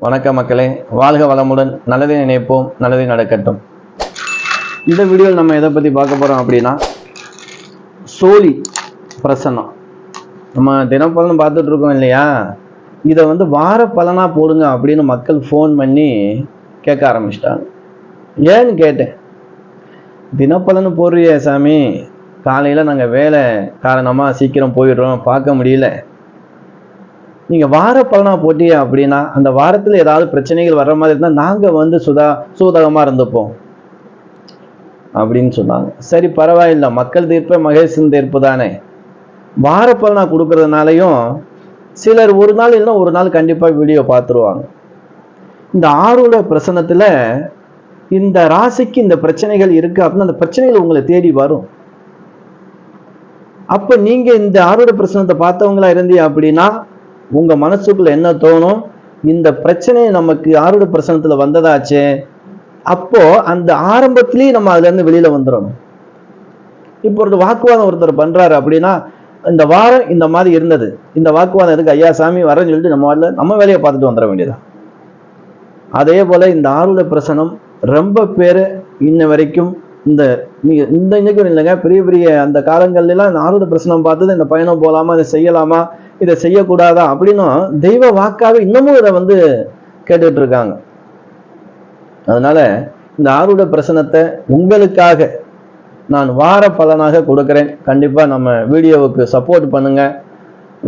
வணக்கம் மக்களே, வாழ்க வளமுடன். நல்லதை நினைப்போம், நல்லதை நடக்கட்டும். இந்த வீடியோவில் நம்ம எதை பற்றி பார்க்க போகிறோம் அப்படின்னா, சோழி பிரசன்னம். நம்ம தினப்பலன் பார்த்துட்டு இருக்கோம் இல்லையா, இதை வார பலனாக போடுங்க அப்படின்னு மக்கள் ஃபோன் பண்ணி கேட்க ஆரம்பிச்சிட்டாங்க. ஏன்னு கேட்டேன், தினப்பலன் போடுறிய சாமி, காலையில் நாங்கள் வேலை காரணமாக சீக்கிரம் போயிடுறோம், பார்க்க முடியல. நீங்கள் வார பலனாக போட்டிய அப்படின்னா அந்த வாரத்தில் ஏதாவது பிரச்சனைகள் வர்ற மாதிரி இருந்தால் நாங்கள் சூதகமாக இருந்துப்போம் அப்படின்னு சொன்னாங்க. சரி, பரவாயில்லை, மக்கள் தீர்ப்பு மகேசன் தீர்ப்பு தானே. வார பலனாக கொடுக்கறதுனாலையும் சிலர் ஒரு நாள் இல்லைன்னா ஒரு நாள் கண்டிப்பாக வீடியோ பார்த்துருவாங்க. இந்த ஆறுட பிரசனத்தில் இந்த ராசிக்கு இந்த பிரச்சனைகள் இருக்கு அப்படின்னா அந்த பிரச்சனைகள் உங்களை தேடி வரும். அப்போ நீங்கள் இந்த ஆறுட பிரசனத்தை பார்த்தவங்களா இருந்தீங்க அப்படின்னா உங்க மனசுக்குள்ள என்ன தோணும், இந்த பிரச்சனை நமக்கு ஆறுட பிரசனத்துல வந்ததாச்சே, அப்போ அந்த ஆரம்பத்திலேயே நம்ம அதுல இருந்து வெளியில வந்துடணும். இப்போ ஒரு வாக்குவாதம் ஒருத்தர் பண்றாரு அப்படின்னா, இந்த வாரம் இந்த மாதிரி இருந்தது, இந்த வாக்குவாதம் இருக்கு, ஐயா சாமி வரேன்னு சொல்லிட்டு நம்ம வேலையை பார்த்துட்டு வந்துட வேண்டியதான். அதே போல இந்த ஆறுட பிரசனம் ரொம்ப பேரு இன்ன வரைக்கும் இந்த இன்னைக்கும் இல்லைங்க, பெரிய பெரிய அந்த காலங்கள்ல எல்லாம் இந்த ஆறுட பிரசனம் பார்த்தது, இந்த பயணம் போகலாமா, இதை செய்யலாமா, இதை செய்யக்கூடாதா அப்படின்னும் தெய்வ வாக்காக இன்னமும் இதை கேட்டுட்டு இருக்காங்க. அதனால இந்த ஆறுட பிரசனத்தை உங்களுக்காக நான் வார பலனாக கொடுக்குறேன். கண்டிப்பா நம்ம வீடியோவுக்கு சப்போர்ட் பண்ணுங்க,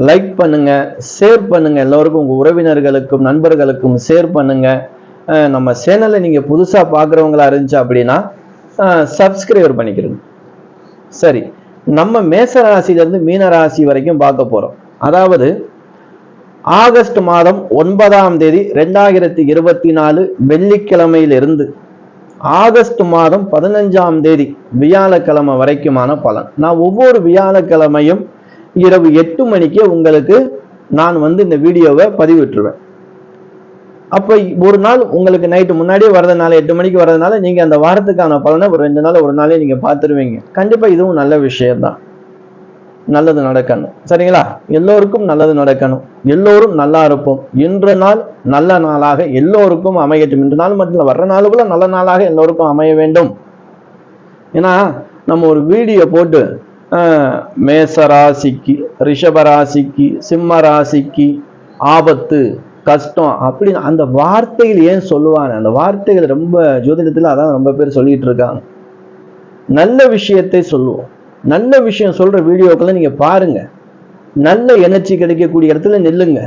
லைக் பண்ணுங்க, ஷேர் பண்ணுங்க, எல்லோருக்கும் உங்க உறவினர்களுக்கும் நண்பர்களுக்கும் ஷேர் பண்ணுங்க. நம்ம சேனலை நீங்க புதுசா பார்க்குறவங்களா இருந்துச்சு அப்படின்னா சப்ஸ்கிரைபர் பண்ணிக்கிறோம். சரி, நம்ம மேச ராசியிலிருந்து மீன ராசி வரைக்கும் பார்க்க போறோம். அதாவது ஆகஸ்ட் மாதம் 9ஆம் தேதி 2024 வெள்ளிக்கிழமையிலிருந்து ஆகஸ்ட் மாதம் 15ஆம் தேதி வியாழக்கிழமை வரைக்குமான பலன். நான் ஒவ்வொரு வியாழக்கிழமையும் இரவு 8 மணிக்கு உங்களுக்கு நான் இந்த வீடியோவை பதிவிட்டுருவேன். அப்போ ஒரு நாள் உங்களுக்கு நைட்டு முன்னாடியே வரதுனால 8 மணிக்கு வரதுனால நீங்க அந்த வாரத்துக்கான பலனை ஒரு 2 நாள் ஒரு நாளே நீங்க பார்த்துருவீங்க. கண்டிப்பா இதுவும் நல்ல விஷயம்தான். நல்லது நடக்கணும், சரிங்களா? எல்லோருக்கும் நல்லது நடக்கணும், எல்லோரும் நல்லா இருப்போம். இன்று நாள் நல்ல நாளாக எல்லோருக்கும் அமையட்டும். இன்று நாள் மட்டும் வர்ற நாளுக்குள்ள நல்ல நாளாக எல்லோருக்கும் அமைய வேண்டும். ஏன்னா நம்ம ஒரு வீடியோ போட்டு மேச ராசிக்கு, ரிஷப ராசிக்கு, சிம்ம ராசிக்கு ஆபத்து கஷ்டம் அப்படின்னு அந்த வார்த்தைகள் ஏன் சொல்லுவாங்க? அந்த வார்த்தைகள் ரொம்ப ஜோதிடத்தில் அதான் ரொம்ப பேர் சொல்லிட்டு இருக்காங்க. நல்ல விஷயத்தை சொல்லுவோம். நல்ல விஷயம் சொல்ற வீடியோக்களை நீங்க பாருங்க, நல்ல எனர்ஜி கிடைக்கக்கூடிய இடத்துல நில்லுங்க,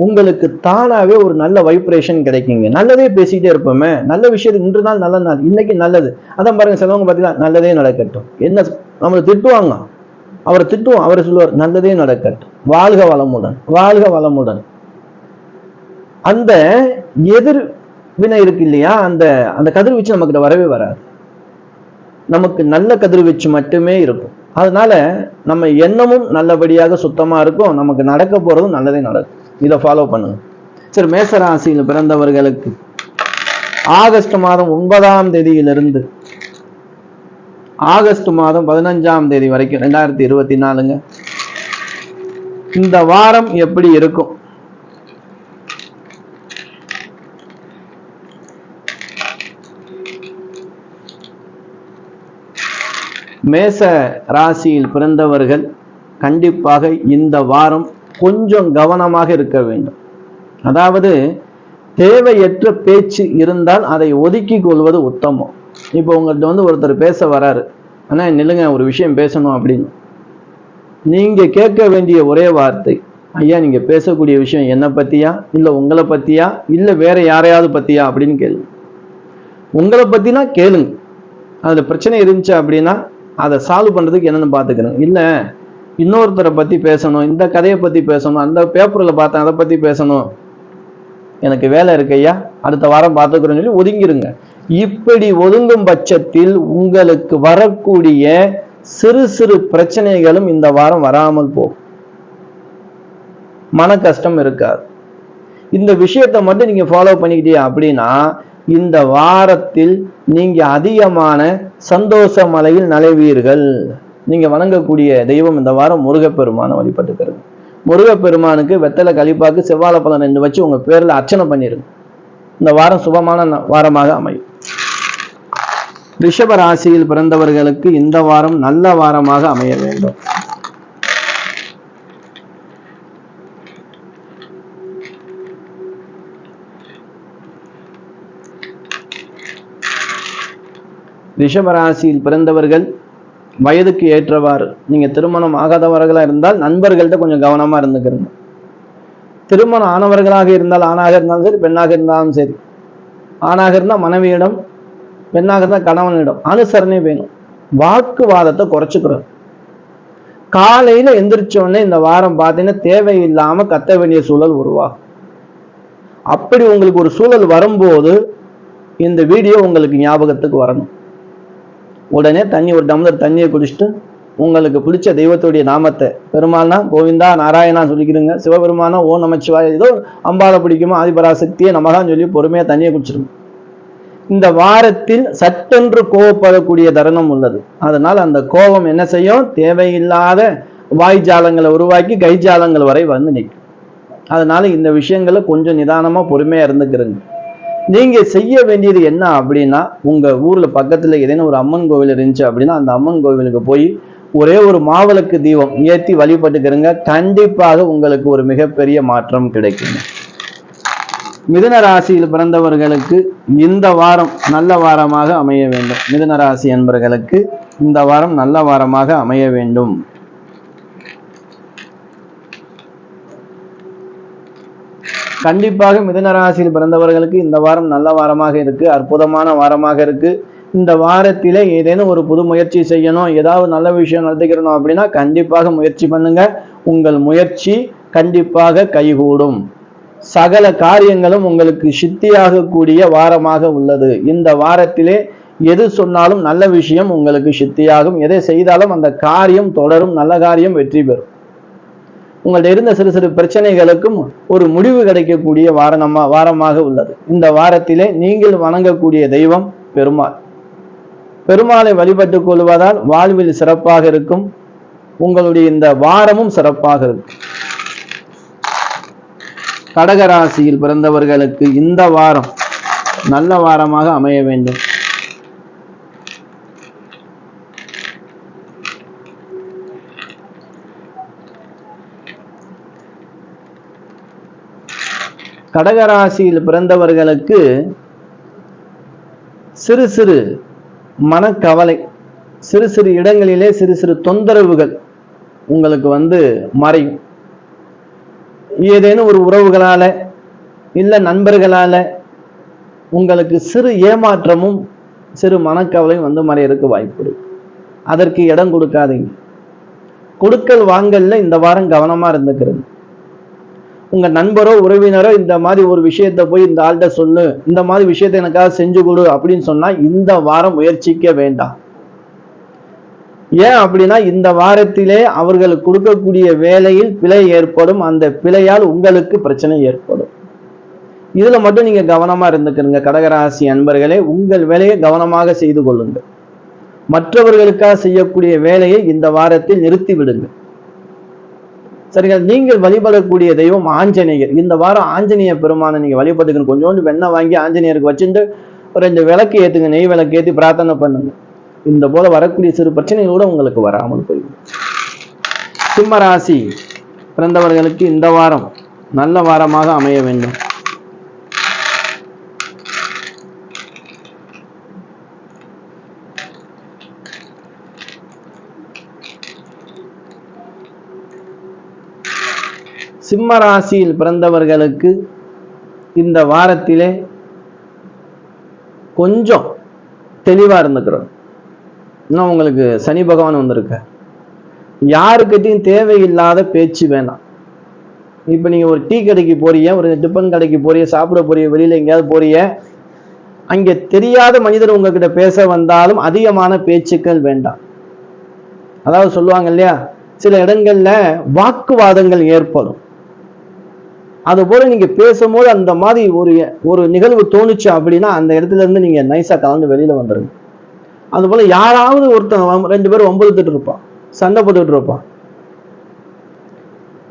உங்களுக்கு தானாவே ஒரு நல்ல வைப்ரேஷன் கிடைக்குங்க. நல்லதே பேசிக்கிட்டே இருப்போமே, நல்ல விஷயத்துக்கு இன்று நாள் நல்ல நாள், இன்னைக்கு நல்லது. அதான் பாருங்க, சிலவங்க பார்த்தீங்கன்னா நல்லதே நடக்கட்டும், என்ன நம்மளை திட்டுவாங்க, அவரை திட்டுவோம், அவரை சொல்லுவார் நல்லதே நடக்கட்டும், வாழ்க வளமுடன், வாழ்க வளமுடன். அந்த எதிர்வினை இருக்கு இல்லையா, அந்த அந்த கதிர்வீச்சு நமக்கிட்ட வரவே வராது. நமக்கு நல்ல கதிர்வீச்சு மட்டுமே இருக்கும். அதனால நம்ம எண்ணமும் நல்லபடியாக சுத்தமா இருக்கும், நமக்கு நடக்க போறதும் நல்லதே நடக்கும். இதை ஃபாலோ பண்ணுங்க. சரி, மேசராசியில் பிறந்தவர்களுக்கு ஆகஸ்ட் மாதம் 9ஆம் தேதியிலிருந்து ஆகஸ்ட் மாதம் 15ஆம் தேதி வரைக்கும் 2024ங்க இந்த வாரம் எப்படி இருக்கும்? மேச ராசியில் பிறந்தவர்கள் கண்டிப்பாக இந்த வாரம் கொஞ்சம் கவனமாக இருக்க வேண்டும். அதாவது தேவையற்ற பேச்சு இருந்தால் அதை ஒதுக்கி கொள்வது உத்தமம். இப்போ உங்கள்கிட்ட ஒருத்தர் பேச வராரு, ஆனா நில்லுங்க ஒரு விஷயம் பேசணும் அப்படின்னு, நீங்க கேட்க வேண்டிய ஒரே வார்த்தை, ஐயா நீங்க பேசக்கூடிய விஷயம் என்ன பத்தியா, இல்ல உங்களை பத்தியா, இல்ல வேற யாரையாவது பத்தியா அப்படின்னு கேளுங்க. உங்களை பத்தினா கேளுங்க, அதுல பிரச்சனை இருந்துச்சு அப்படின்னா அதை சால்வ் பண்றதுக்கு என்னன்னு பாத்துக்கணும். இல்ல இன்னொருத்தரை பத்தி பேசணும், இந்த கதையை பத்தி பேசணும், அந்த பேப்பர்ல பார்த்தேன் அதை பத்தி பேசணும், எனக்கு வேலை இருக்கு ஐயா அடுத்த வாரம் பார்த்துக்கிறோன்னு சொல்லி ஒதுங்கிருங்க. இப்படி ஒதுங்கும் பட்சத்தில் உங்களுக்கு வரக்கூடிய சிறு சிறு பிரச்சனைகளும் இந்த வாரம் வராமல் போகும், மன கஷ்டம் இருக்காது. இந்த விஷயத்தை மட்டும் நீங்க ஃபாலோ பண்ணிக்கிட்டீங்க அப்படின்னா இந்த வாரத்தில் நீங்க அதிகமான சந்தோஷ மலையில் நலைவீர்கள். நீங்க வணங்கக்கூடிய தெய்வம் இந்த வாரம் முருகப்பெருமான வழிபட்டுக்கிறது. முருகப்பெருமானுக்கு வெத்தலை கழிப்பாக்கு செவ்வாழை பழம் 2 வச்சு உங்க பேர்ல அர்ச்சனை பண்ணிருங்க. இந்த வாரம் சுபமான வாரமாக அமையும். ரிஷப ராசியில் பிறந்தவர்களுக்கு இந்த வாரம் நல்ல வாரமாக அமைய வேண்டும். ரிஷபராசியில் பிறந்தவர்கள் வயதுக்கு ஏற்றவாறு, நீங்க திருமணம் ஆகாதவர்களா இருந்தால் நண்பர்கள்ட்ட கொஞ்சம் கவனமா இருந்துக்கிறீங்க. திருமணம் ஆனவர்களாக இருந்தால், ஆணாக இருந்தாலும் சரி பெண்ணாக இருந்தாலும் சரி, ஆணாக இருந்தால் மனைவியிடம், பெண்ணாக இருந்தால் கணவனிடம் அனுசரணை வேணும். வாக்குவாதத்தை குறைச்சுக்கிறோம். காலையில எந்திரிச்ச உடனே இந்த வாரம் பார்த்தீங்கன்னா தேவையில்லாம கத்த வேண்டிய சூழல் உருவாகும். அப்படி உங்களுக்கு ஒரு சூழல் வரும்போது இந்த வீடியோ உங்களுக்கு ஞாபகத்துக்கு வரணும். உடனே ஒரு டம்ளர் தண்ணியை குடிச்சிட்டு உங்களுக்கு பிடிச்ச தெய்வத்துடைய நாமத்தை, பெருமாள்னா கோவிந்தா நாராயணா சொல்லிக்கிறீங்க, சிவபெருமானா ஓ நமச்சிவாய், ஏதோ அம்பாவை பிடிக்குமோ ஆதிபராசக்தியை நமகான்னு சொல்லி பொறுமையா தண்ணியை குடிச்சிருங்க. இந்த வாரத்தில் சட்டென்று கோவப்படக்கூடிய தருணம் உள்ளது. அதனால் அந்த கோபம் என்ன செய்யும், தேவையில்லாத வாய்ஜாலங்களை உருவாக்கி கைஜாலங்கள் வரை வந்து நிற்கும். அதனால இந்த விஷயங்களை கொஞ்சம் நிதானமா பொறுமையா இருந்துக்கிறங்க. நீங்க செய்ய வேண்டியது என்ன அப்படின்னா, உங்க ஊர்ல பக்கத்துல ஏதேனும் ஒரு அம்மன் கோவில் இருந்துச்சு அப்படின்னா அந்த அம்மன் கோவிலுக்கு போய் ஒரே ஒரு மாவிளக்கு தீபம் ஏற்றி வழிபட்டுக்கிறங்க. கண்டிப்பாக உங்களுக்கு ஒரு மிகப்பெரிய மாற்றம் கிடைக்கும். மிதுன ராசியில் பிறந்தவர்களுக்கு இந்த வாரம் நல்ல வாரமாக அமைய வேண்டும். மிதுன ராசி என்பவர்களுக்கு இந்த வாரம் நல்ல வாரமாக அமைய வேண்டும். கண்டிப்பாக மிதுன ராசியில் பிறந்தவர்களுக்கு இந்த வாரம் நல்ல வாரமாக இருக்கு, அற்புதமான வாரமாக இருக்கு. இந்த வாரத்திலே ஏதேனும் ஒரு புது முயற்சி செய்யணும், ஏதாவது நல்ல விஷயம் நடத்திக்கிறணும் அப்படின்னா கண்டிப்பாக முயற்சி பண்ணுங்க. உங்கள் முயற்சி கண்டிப்பாக கைகூடும். சகல காரியங்களும் உங்களுக்கு சித்தியாகக்கூடிய வாரமாக உள்ளது. இந்த வாரத்திலே எது சொன்னாலும் நல்ல விஷயம் உங்களுக்கு சித்தியாகும். எதை செய்தாலும் அந்த காரியம் தொடரும், நல்ல காரியம் வெற்றி பெறும். உங்கள்ட்ட இருந்த சிறு சிறு பிரச்சனைகளுக்கும் ஒரு முடிவு கிடைக்கக்கூடிய வாரமாக உள்ளது. இந்த வாரத்திலே நீங்கள் வணங்கக்கூடிய தெய்வம் பெருமாள். பெருமாளை வழிபட்டுக் கொள்வதால் வாழ்வில் சிறப்பாக இருக்கும். உங்களுடைய இந்த வாரமும் சிறப்பாக இருக்கும். கடகராசியில் பிறந்தவர்களுக்கு இந்த வாரம் நல்ல வாரமாக அமைய வேண்டும். கடகராசியில் பிறந்தவர்களுக்கு சிறு சிறு மனக்கவலை, சிறு சிறு இடங்களிலே சிறு சிறு தொந்தரவுகள் உங்களுக்கு மறையும். ஏதேனும் ஒரு உறவுகளால இல்ல நண்பர்களால உங்களுக்கு சிறு ஏமாற்றமும் சிறு மனக்கவலையும் மறையறதுக்கு வாய்ப்பு இருக்கு. அதற்கு இடம் கொடுக்காதீங்க. கொடுக்கல் வாங்கல்ல இந்த வாரம் கவனமா இருந்துக்கிறது. உங்க நண்பரோ உறவினரோ இந்த மாதிரி ஒரு விஷயத்த போய் இந்த ஆள்கிட்ட சொல்லு, இந்த மாதிரி விஷயத்த எனக்காக செஞ்சு கொடு அப்படின்னு சொன்னா இந்த வாரம் முயற்சிக்க வேண்டாம். ஏன் அப்படின்னா இந்த வாரத்திலே அவர்களுக்கு கொடுக்கக்கூடிய வேலையில் பிழை ஏற்படும். அந்த பிழையால் உங்களுக்கு பிரச்சனை ஏற்படும். இதுல மட்டும் நீங்க கவனமா இருந்துக்கிறீங்க. கடகராசி அன்பர்களே, உங்கள் வேலையை கவனமாக செய்து கொள்ளுங்கள். மற்றவர்களுக்காக செய்யக்கூடிய வேலையை இந்த வாரத்தில் நிறுத்தி விடுங்க. சரிங்களா? நீங்கள் வழிபடக்கூடிய தெய்வம் ஆஞ்சநேயர். இந்த வாரம் ஆஞ்சநேய பெருமானை நீங்க வழிபட்டுக்கணும். கொஞ்சோண்டு வெண்ணெய் வாங்கி ஆஞ்சநேயருக்கு வச்சுட்டு ஒரு 2 விளக்கு ஏத்துங்க, நெய் விளக்கு ஏற்றி பிரார்த்தனை பண்ணுங்க. இந்த போல வரக்கூடிய சிறு பிரச்சனைகளோட உங்களுக்கு வராமல் போயிடும். சிம்ம ராசி பிறந்தவர்களுக்கு இந்த வாரம் நல்ல வாரமாக அமைய வேண்டும். சிம்ம ராசியில் பிறந்தவர்களுக்கு இந்த வாரத்திலே கொஞ்சம் தெளிவா இருந்துக்கிறோம். இன்னும் உங்களுக்கு சனி பகவான் வந்திருக்க, யாருக்கிட்டையும் தேவையில்லாத பேச்சு வேணாம். இப்ப நீங்க ஒரு டீ கடைக்கு போறீங்க, ஒரு டிஃபன் கடைக்கு போறீங்க, சாப்பிட போறீங்க, வெளியில எங்கேயாவது போறீங்க, அங்கே தெரியாத மனிதர் உங்ககிட்ட பேச வந்தாலும் அதிகமான பேச்சுக்கள் வேண்டாம். அதாவது சொல்லுவாங்க இல்லையா, சில இடங்கள்ல வாக்குவாதங்கள் ஏற்படும். அது போல நீங்க பேசும்போது அந்த மாதிரி ஒரு நிகழ்வு தோணுச்சு அப்படின்னா அந்த இடத்துல இருந்து நீங்க நைஸா கலந்து வெளியில வந்துருங்க. அது போல யாராவது ஒருத்தன் 2 பேரும் வம்புழுத்துட்டு இருப்பான், சண்டை போட்டுட்டு இருப்பான்.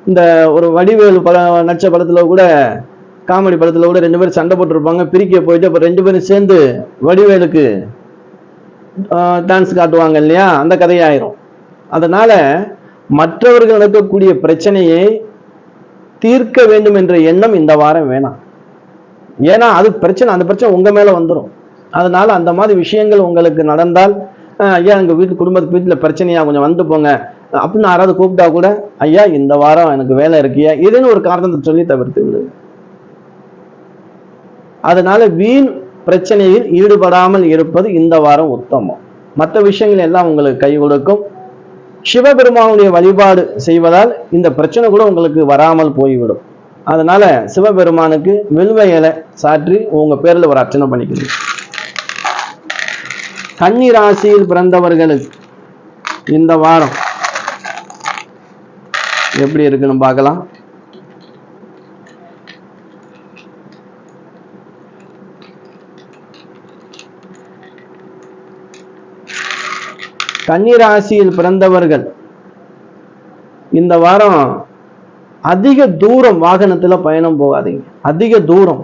இந்த ஒரு வடிவேலு நடிச்ச படத்துல கூட, காமெடி படத்துல கூட 2 பேரும் சண்டை போட்டிருப்பாங்க, பிரிக்க போயிட்டு அப்ப 2 பேரும் சேர்ந்து வடிவேலுக்கு டான்ஸ் காட்டுவாங்க இல்லையா, அந்த கதையாயிரும். அதனால மற்றவர்கள் நடக்கக்கூடிய பிரச்சனையை தீர்க்க வேண்டும் என்ற எண்ணம் இந்த வாரம் வேணாம். ஏன்னா அது பிரச்சனை, அந்த பிரச்சனை உங்க மேல வந்துடும். அதனால அந்த மாதிரி விஷயங்கள் உங்களுக்கு நடந்தால், ஐயா எங்க வீட்டுல பிரச்சனையா கொஞ்சம் வந்து போங்க அப்படின்னு யாராவது கூப்பிட்டா கூட, ஐயா இந்த வாரம் எனக்கு வேலை இருக்கியா, இதுன்னு ஒரு காரணத்தை சொல்லி தவிர்த்து விடு. அதனால வீண் பிரச்சனையில் ஈடுபடாமல் இருப்பது இந்த வாரம் உத்தமம். மற்ற விஷயங்கள் எல்லாம் உங்களுக்கு கை கொடுக்கும். சிவபெருமானுடைய வழிபாடு செய்வதால் இந்த பிரச்சனை கூட உங்களுக்கு வராமல் போய்விடும். அதனால சிவபெருமானுக்கு வில்வ இலை சாற்றி உங்க பேர்ல ஒரு அர்ச்சனை பண்ணிக்கணும். கன்னி ராசியில் பிறந்தவர்களுக்கு இந்த வாரம் எப்படி இருக்குன்னு பார்க்கலாம். கன்னி ராசியில் பிறந்தவர்கள் இந்த வாரம் அதிக தூரம் வாகனத்துல பயணம் போகாதீங்க. அதிக தூரம்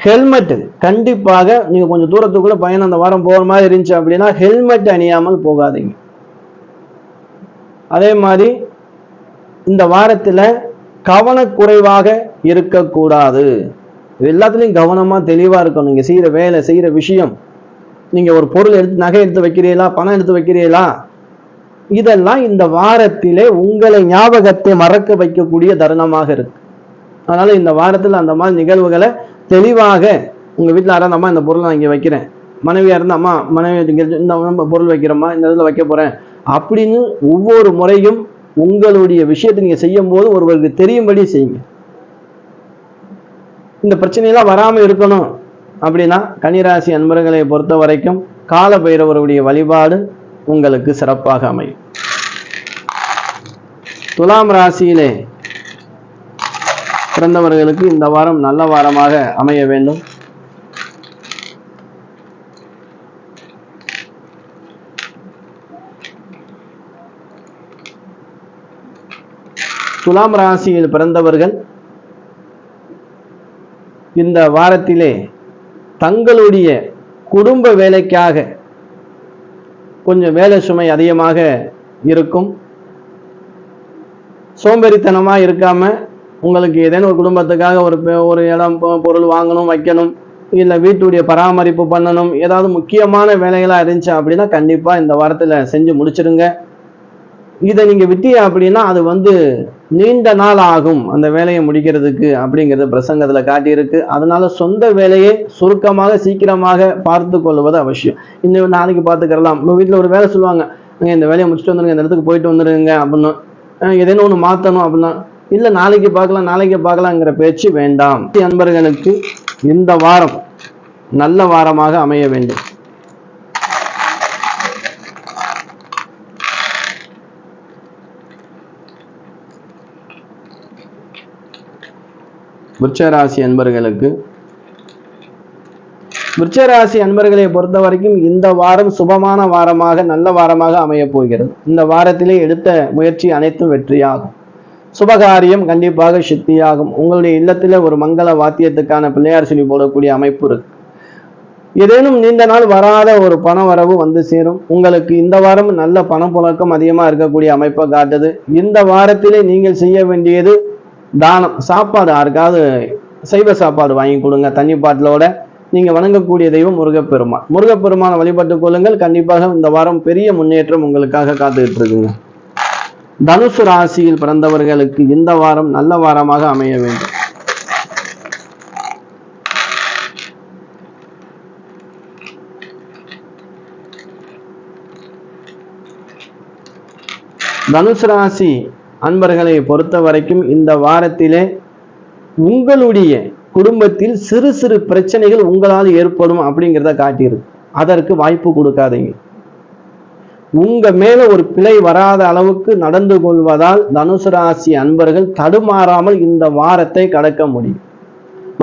ஹெல்மெட் கண்டிப்பாக, நீங்க கொஞ்சம் தூரத்துக்குள்ள பயணம் அந்த வாரம் போற மாதிரி இருந்துச்சு அப்படின்னா ஹெல்மெட் அணியாமல் போகாதீங்க. அதே மாதிரி இந்த வாரத்துல கவனக்குறைவாக இருக்கக்கூடாது. எல்லாத்துலயும் கவனமா தெளிவா இருக்கணும். நீங்க செய்யற வேலை, செய்யற விஷயம், நீங்க ஒரு பொருள் எடுத்து, நகை எடுத்து வைக்கிறீங்களா, பணம் எடுத்து வைக்கிறீங்களா, இதெல்லாம் இந்த வாரத்திலே உங்களை ஞாபகத்தை மறக்க வைக்கக்கூடிய தருணமாக இருக்கு. அதனால இந்த வாரத்தில் அந்த மாதிரி நிகழ்வுகளை தெளிவாக, உங்க வீட்டில் யாராவது அம்மா இந்த பொருள் நான் இங்கே வைக்கிறேன், மனைவியா இருந்தா அம்மா மனைவி இந்த பொருள் வைக்கிறோமா, இந்த இடத்துல வைக்க போறேன் அப்படின்னு ஒவ்வொரு முறையும் உங்களுடைய விஷயத்தை நீங்க செய்யும் போது ஒருவருக்கு தெரியும்படி செய்யுங்க. இந்த பிரச்சனையெல்லாம் வராம இருக்கணும் அப்படின்னா கன்னிராசி அன்பர்களை பொறுத்த வரைக்கும் கால பைரவருடைய வழிபாடு உங்களுக்கு சிறப்பாக அமையும். துலாம் ராசியிலே பிறந்தவர்களுக்கு இந்த வாரம் நல்ல வாரமாக அமைய வேண்டும். துலாம் ராசியில் பிறந்தவர்கள் இந்த வாரத்திலே தங்களுடைய குடும்ப வேலைக்காக கொஞ்சம் வேலை சுமை அதிகமாக இருக்கும். சோம்பேறித்தனமா இருக்காம, உங்களுக்கு ஏதேனும் ஒரு குடும்பத்துக்காக ஒரு இடம் பொருள் வாங்கணும், வைக்கணும், இல்லை வீட்டுடைய பராமரிப்பு பண்ணணும், ஏதாவது முக்கியமான வேலைகளாக இருந்துச்சு அப்படின்னா கண்டிப்பா இந்த வாரத்துல செஞ்சு முடிச்சிருங்க. இதை நீங்க விட்டீங்க அப்படின்னா அது நீண்ட நாள் ஆகும் அந்த வேலையை முடிக்கிறதுக்கு அப்படிங்கிறது பிரசங்கத்துல காட்டியிருக்கு. அதனால சொந்த வேலையை சுருக்கமாக சீக்கிரமாக பார்த்து கொள்வது அவசியம். இன்னும் நாளைக்கு பார்த்துக்கலாம். நம்ம வீட்டில் ஒரு வேலை சொல்லுவாங்க, இந்த வேலையை முடிச்சுட்டு வந்துருங்க, இந்த இடத்துக்கு போயிட்டு வந்துருங்க அப்படின்னு, ஏதேனும் ஒன்று மாற்றணும் அப்படின்னா, இல்லை நாளைக்கு பார்க்கலாங்கிற பேச்சு வேண்டாம். நண்பர்களுக்கு இந்த வாரம் நல்ல வாரமாக அமைய வேண்டும். விருச்சிகராசி அன்பர்களுக்கு, விருச்சிகராசி அன்பர்களை பொறுத்த வரைக்கும் இந்த வாரம் சுபமான வாரமாக, நல்ல வாரமாக அமைய போகிறது. இந்த வாரத்திலே எடுத்த முயற்சி அனைத்தும் வெற்றியாகும். சுபகாரியம் கண்டிப்பாக சித்தியாகும். உங்களுடைய இல்லத்திலே ஒரு மங்கள வாத்தியத்துக்கான பிள்ளையார் சொல்லி போடக்கூடிய அமைப்பு இருக்கு. ஏதேனும் நீண்ட நாள் வராத ஒரு பண வரவு வந்து சேரும். உங்களுக்கு இந்த வாரம் நல்ல பணப்புழக்கம் அதிகமா இருக்கக்கூடிய அமைப்பை காட்டுது. இந்த வாரத்திலே நீங்கள் செய்ய வேண்டியது தானம். சாப்பாடு யாருக்காவது சைவ சாப்பாடு வாங்கி கொடுங்க தண்ணி பாட்டிலோட. நீங்க வணங்கக்கூடிய தெய்வம் முருகப்பெருமான். முருகப்பெருமானை வழிபட்டுக் கொள்ளுங்கள். கண்டிப்பாக இந்த வாரம் பெரிய முன்னேற்றம் உங்களுக்காக காத்துக்கிட்டு இருக்குங்க. தனுசு ராசியில் பிறந்தவர்களுக்கு இந்த வாரம் நல்ல வாரமாக அமைய வேண்டும். தனுசு ராசி அன்பர்களை பொறுத்த வரைக்கும் இந்த வாரத்திலே உங்களுடைய குடும்பத்தில் சிறு சிறு பிரச்சனைகள் உங்களால் ஏற்படும் அப்படிங்கிறத காட்டியிருக்கு. அதற்கு வாய்ப்பு கொடுக்காதீங்க. உங்க மேல ஒரு பிழை வராத அளவுக்கு நடந்து கொள்வதால் தனுசு ராசி அன்பர்கள் தடுமாறாமல் இந்த வாரத்தை கடக்க முடியும்.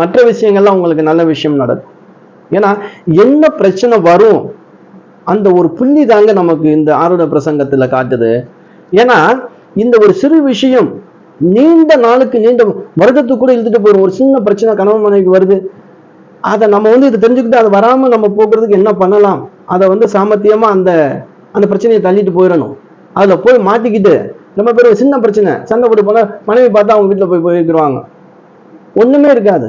மற்ற விஷயங்கள்லாம் உங்களுக்கு நல்ல விஷயம் நடக்கும். ஏன்னா என்ன பிரச்சனை வரும் அந்த ஒரு புள்ளி தாங்க நமக்கு இந்த ஆருட பிரசங்கத்துல காட்டுது. ஏன்னா இந்த ஒரு சிறு விஷயம் நீண்ட நாளுக்கு, நீண்ட வருடத்துக்கு கூட இழுத்துட்டு போயிடும். ஒரு சின்ன பிரச்சனை கணவன் மனைவிக்கு வருது, அதை நம்ம இதை தெரிஞ்சுக்கிட்டு அது வராம நம்ம போக்குறதுக்கு என்ன பண்ணலாம், அதை சாமர்த்தியமா அந்த அந்த பிரச்சனையை தள்ளிட்டு போயிடணும். அதுல போய் மாட்டிக்கிட்டு நம்ம பேர் சின்ன பிரச்சனை சண்டை போட்டு போனா மனைவி பார்த்தா அவங்க வீட்டுல போயிருவாங்க, ஒண்ணுமே இருக்காது.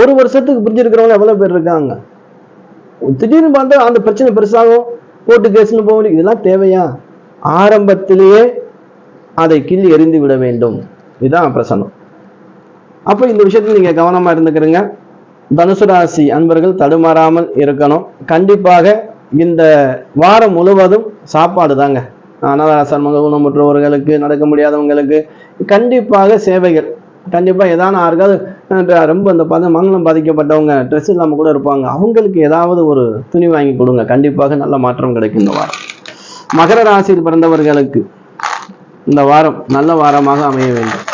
ஒரு வருஷத்துக்கு புரிஞ்சிருக்கிறவங்க எவ்வளவு பேர் இருக்காங்க. திடீர்னு பார்த்தா அந்த பிரச்சனை பெருசாகும், போட்டு கேஸ்ன்னு போக முடியும். இதெல்லாம் தேவையா? ஆரம்பத்திலேயே அதை கிள்ளி எறிந்து விட வேண்டும். இதுதான் பிரசனம். அப்ப இந்த விஷயத்துல நீங்க கவனமா இருந்துக்கிறீங்க. தனுசு ராசி அன்பர்கள் தடுமாறாமல் இருக்கணும். கண்டிப்பாக இந்த வாரம் முழுவதும் சாப்பாடு தாங்க. அனாதாசிரமங்கள், ஊனமுற்றவர்களுக்கு, நடக்க முடியாதவங்களுக்கு கண்டிப்பாக சேவைகள். கண்டிப்பா ஏதாவது யாருக்காவது ரொம்ப இந்த மங்களம் பாதிக்கப்பட்டவங்க ட்ரெஸ் இல்லாம கூட இருப்பாங்க, அவங்களுக்கு ஏதாவது ஒரு துணி வாங்கி கொடுங்க. கண்டிப்பாக நல்ல மாற்றம் கிடைக்கும் இந்த வாரம். மகர ராசியில் பிறந்தவர்களுக்கு இந்த வாரம் நல்ல வாரமாக அமைய வேண்டும்.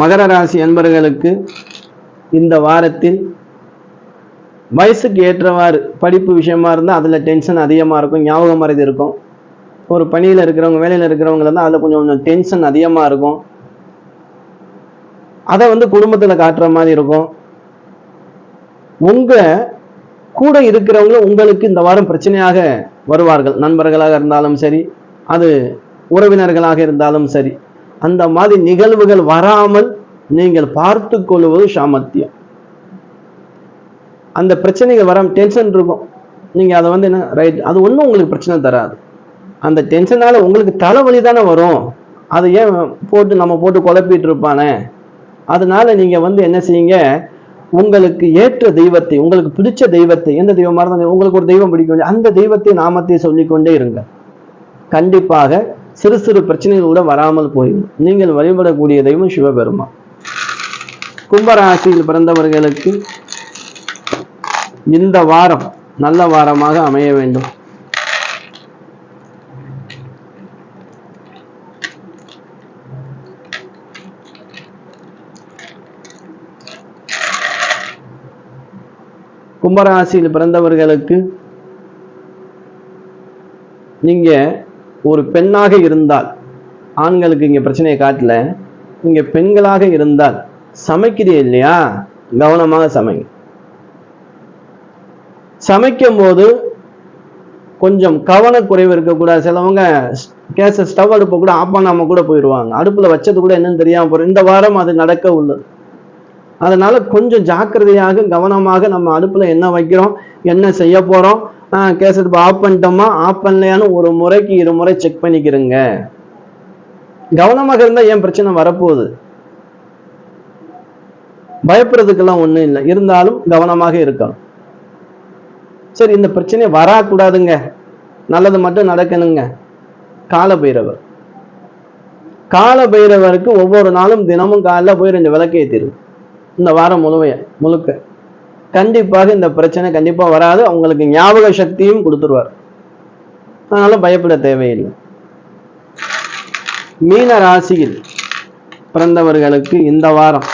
மகர ராசி அன்பர்களுக்கு இந்த வாரத்தில் வயசுக்கு ஏற்றவாறு படிப்பு விஷயமா இருந்தால் அதில் டென்ஷன் அதிகமாக இருக்கும், ஞாபகம் மறதி இருக்கும். ஒரு பணியில் இருக்கிறவங்க, வேலையில் இருக்கிறவங்க தான் அதில் கொஞ்சம் டென்ஷன் அதிகமாக இருக்கும். அதை குடும்பத்தில் காட்டுற மாதிரி இருக்கும். உங்க கூட இருக்கிறவங்களும் உங்களுக்கு இந்த வாரம் பிரச்சனையாக வருவார்கள். நண்பர்களாக இருந்தாலும் சரி, அது உறவினர்களாக இருந்தாலும் சரி, அந்த மாதிரி நிகழ்வுகள் வராமல் நீங்கள் பார்த்து கொள்வது சாமர்த்தியம். அந்த பிரச்சனைகள் வராம டென்ஷன் இருக்கும், நீங்க அதை என்ன ரைட், அது ஒன்றும் உங்களுக்கு பிரச்சனை தராது. அந்த டென்ஷனால உங்களுக்கு தலைவலி தானே வரும், அதை ஏன் நம்ம போட்டு குழப்பிட்டு இருப்பானே. அதனால நீங்க என்ன செய்யுங்க, உங்களுக்கு ஏற்ற தெய்வத்தை, உங்களுக்கு பிடிச்ச தெய்வத்தை, எந்த தெய்வமா இருந்தாலும் உங்களுக்கு ஒரு தெய்வம் பிடிக்கும், அந்த தெய்வத்தை நாமத்தை சொல்லிக்கொண்டே இருங்க. கண்டிப்பாக சிறு சிறு பிரச்சனைகள் கூட வராமல் போயிடும். நீங்கள் வழிபடக்கூடிய தெய்வம் சிவபெருமான். கும்பராசியில் பிறந்தவர்களுக்கு இந்த வாரம் நல்ல வாரமாக அமைய வேண்டும். கும்பராசியில் பிறந்தவர்களுக்கு நீங்க ஒரு பெண்ணாக இருந்தால், ஆண்களுக்கு இங்க பிரச்சனையை காட்டல, இங்க பெண்களாக இருந்தால் சமைக்கிறீ இல்லையா, கவனமாக சமைங்க. சமைக்கும் போது கொஞ்சம் கவனக்குறைவு இருக்கக்கூடாது. சிலவங்க கேஸை ஸ்டவ் அடுப்பை கூட ஆஃப் பண்ணாம கூட போயிடுவாங்க, அடுப்புல வச்சது கூட என்னன்னு தெரியாம போறோம். இந்த வாரம் அது நடக்க உள்ளது. அதனால கொஞ்சம் ஜாக்கிரதையாக கவனமாக நம்ம அடுப்புல என்ன வைக்கிறோம், என்ன செய்ய போறோம், கேஸ் அடுப்பு ஆஃப் பண்ணிட்டோமா ஆஃப் பண்ணலையான்னு ஒரு முறைக்கு 2 முறை செக் பண்ணிக்கிறங்க. கவனமாக இருந்தா ஏன் பிரச்சனை வரப்போகுது, பயப்படுறதுக்கெல்லாம் ஒண்ணும் இல்லை, இருந்தாலும் கவனமாக இருக்கணும். சரி, இந்த பிரச்சனை வரக்கூடாதுங்க, நல்லது மட்டும் நடக்கணுங்க. கால பைரவர், கால பைரவருக்கு ஒவ்வொரு நாளும் தினமும் காலைல போய் 2 விளக்கு ஏத்திரும். இந்த வாரம் முழுக்க கண்டிப்பாக இந்த பிரச்சனை கண்டிப்பா வராது. அவங்களுக்கு ஞாபக சக்தியும் கொடுத்துருவார், அதனால பயப்பட தேவையில்லை. மீன ராசியில் பிறந்தவர்களுக்கு இந்த வாரம்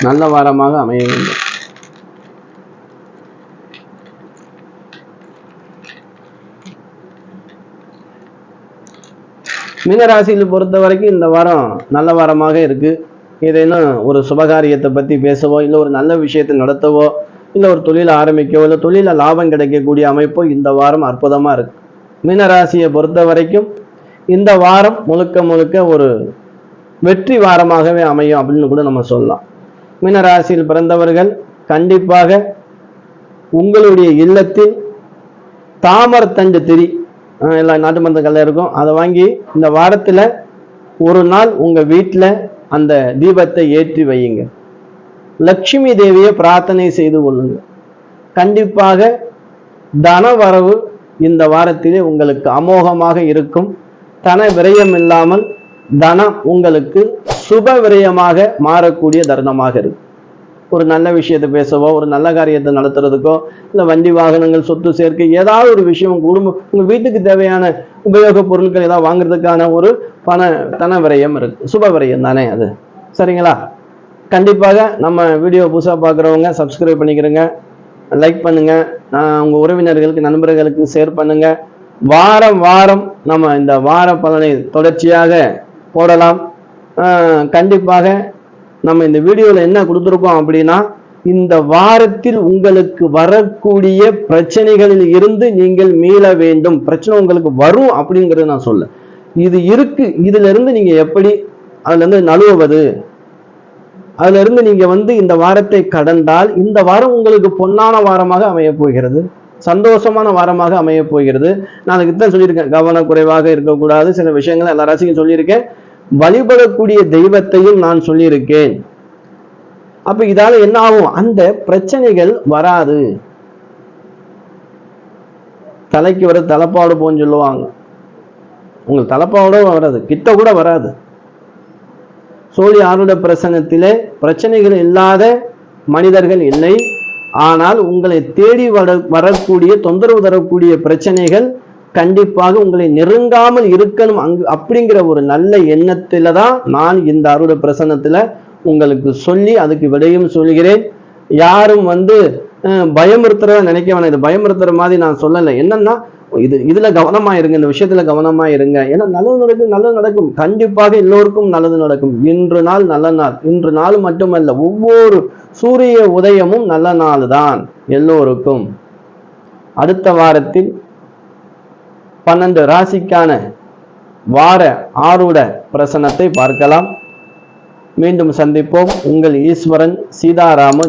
நல்ல வாரமாக அமைய வேண்டும். மீனராசியில் பொறுத்த வரைக்கும் இந்த வாரம் நல்ல வாரமாக இருக்கு. ஏதேனும் ஒரு சுபகாரியத்தை பத்தி பேசவோ, இல்லை ஒரு நல்ல விஷயத்தை நடத்தவோ, இல்லை ஒரு தொழிலை ஆரம்பிக்கவோ, இல்லை தொழில லாபம் கிடைக்கக்கூடிய அமைப்போ இந்த வாரம் அற்புதமா இருக்கு. மீனராசியை பொறுத்த வரைக்கும் இந்த வாரம் முழுக்க ஒரு வெற்றி வாரமாகவே அமையும் அப்படின்னு கூட நம்ம சொல்லலாம். மீனராசியில் பிறந்தவர்கள் கண்டிப்பாக உங்களுடைய இல்லத்தில் தாமரத்தண்டு திரி, எல்லா நாட்டு மருந்துகள்ல இருக்கும், அதை வாங்கி இந்த வாரத்துல ஒரு நாள் உங்க வீட்டுல அந்த தீபத்தை ஏற்றி வையுங்க. லட்சுமி தேவியை பிரார்த்தனை செய்து கொள்ளுங்க. கண்டிப்பாக தன வரவு இந்த வாரத்திலே உங்களுக்கு அமோகமாக இருக்கும். தன விரயம் இல்லாமல் தனம் உங்களுக்கு சுப விரயமாக மாறக்கூடிய தருணமாக இருக்கும். ஒரு நல்ல விஷயத்தை பேசவோ, ஒரு நல்ல காரியத்தை நடத்துறதுக்கோ, இல்லை வண்டி வாகனங்கள், சொத்து சேர்க்கை, ஏதாவது ஒரு விஷயம், குடும்பம், உங்க வீட்டுக்கு தேவையான உபயோக பொருட்கள் ஏதாவது வாங்குறதுக்கான ஒரு தன விரயம் இருக்கு. சுப விரயம் தானே அது, சரிங்களா? கண்டிப்பாக நம்ம வீடியோ புதுசாக பார்க்குறவங்க சப்ஸ்கிரைப் பண்ணிக்கிறங்க, லைக் பண்ணுங்க, உங்கள் உறவினர்களுக்கு நண்பர்களுக்கு ஷேர் பண்ணுங்க. வாரம் வாரம் நம்ம இந்த வார பலனை தொடர்ச்சியாக போடலாம். கண்டிப்பாக நம்ம இந்த வீடியோவில் என்ன கொடுத்துருக்கோம் அப்படின்னா, இந்த வாரத்தில் உங்களுக்கு வரக்கூடிய பிரச்சனைகளில் இருந்து நீங்கள் மீள வேண்டும். பிரச்சனை உங்களுக்கு வரும் அப்படிங்கிறது நான் சொல்ல, இது இருக்கு, இதுல இருந்து நீங்க எப்படி அதுல இருந்து நழுவுவது, அதுல இருந்து நீங்க இந்த வாரத்தை கடந்தால் இந்த வாரம் உங்களுக்கு பொன்னான வாரமாக அமைய போகிறது, சந்தோஷமான வாரமாக அமைய போகிறது. நான் அதுக்கு தான் சொல்லியிருக்கேன், கவனக்குறைவாக இருக்கக்கூடாது. சில விஷயங்களை எல்லா ராசிக்கும் சொல்லியிருக்கேன், வழிபடக்கூடிய தெய்வத்தையும் நான் சொல்லியிருக்கேன். அப்ப இதால என்ன ஆகும், அந்த பிரச்சனைகள் வராது. தலைக்கு வர தலைப்பாடு போன்னு சொல்லுவாங்க, உங்களுக்கு தலைப்பாவோட வராது, கிட்ட கூட வராது. சோழி ஆருட பிரசன்னத்திலே பிரச்சனைகள் இல்லாத மனிதர்கள் இல்லை. ஆனால் உங்களை தேடி வரக்கூடிய தொந்தரவு தரக்கூடிய பிரச்சனைகள் கண்டிப்பாக உங்களை நெருங்காமல் இருக்கணும் அப்படிங்கிற ஒரு நல்ல எண்ணத்துல தான் நான் இந்த அருட பிரசன்னத்துல உங்களுக்கு சொல்லி அதுக்கு விடையும் சொல்கிறேன். யாரும் பயமுறுத்துறத நினைக்க வேணாம். இது பயமுறுத்துற மாதிரி நான் சொல்லலை. என்னன்னா இதுல கவனமா இருங்க, இந்த விஷயத்துல கவனமா இருங்க. ஏன்னா நல்லது நடக்கும், கண்டிப்பாக எல்லோருக்கும் நல்லது நடக்கும். இன்று நாள் நல்ல நாள், இன்று நாள் மட்டுமல்ல, ஒவ்வொரு சூரிய உதயமும் நல்ல நாள் தான் எல்லோருக்கும். அடுத்த வாரத்தில் 12 ராசிக்கான வார ஆருட பிரசன்னத்தை பார்க்கலாம். மீண்டும் சந்திப்போம். உங்கள் ஈஸ்வரன் சீதாராம.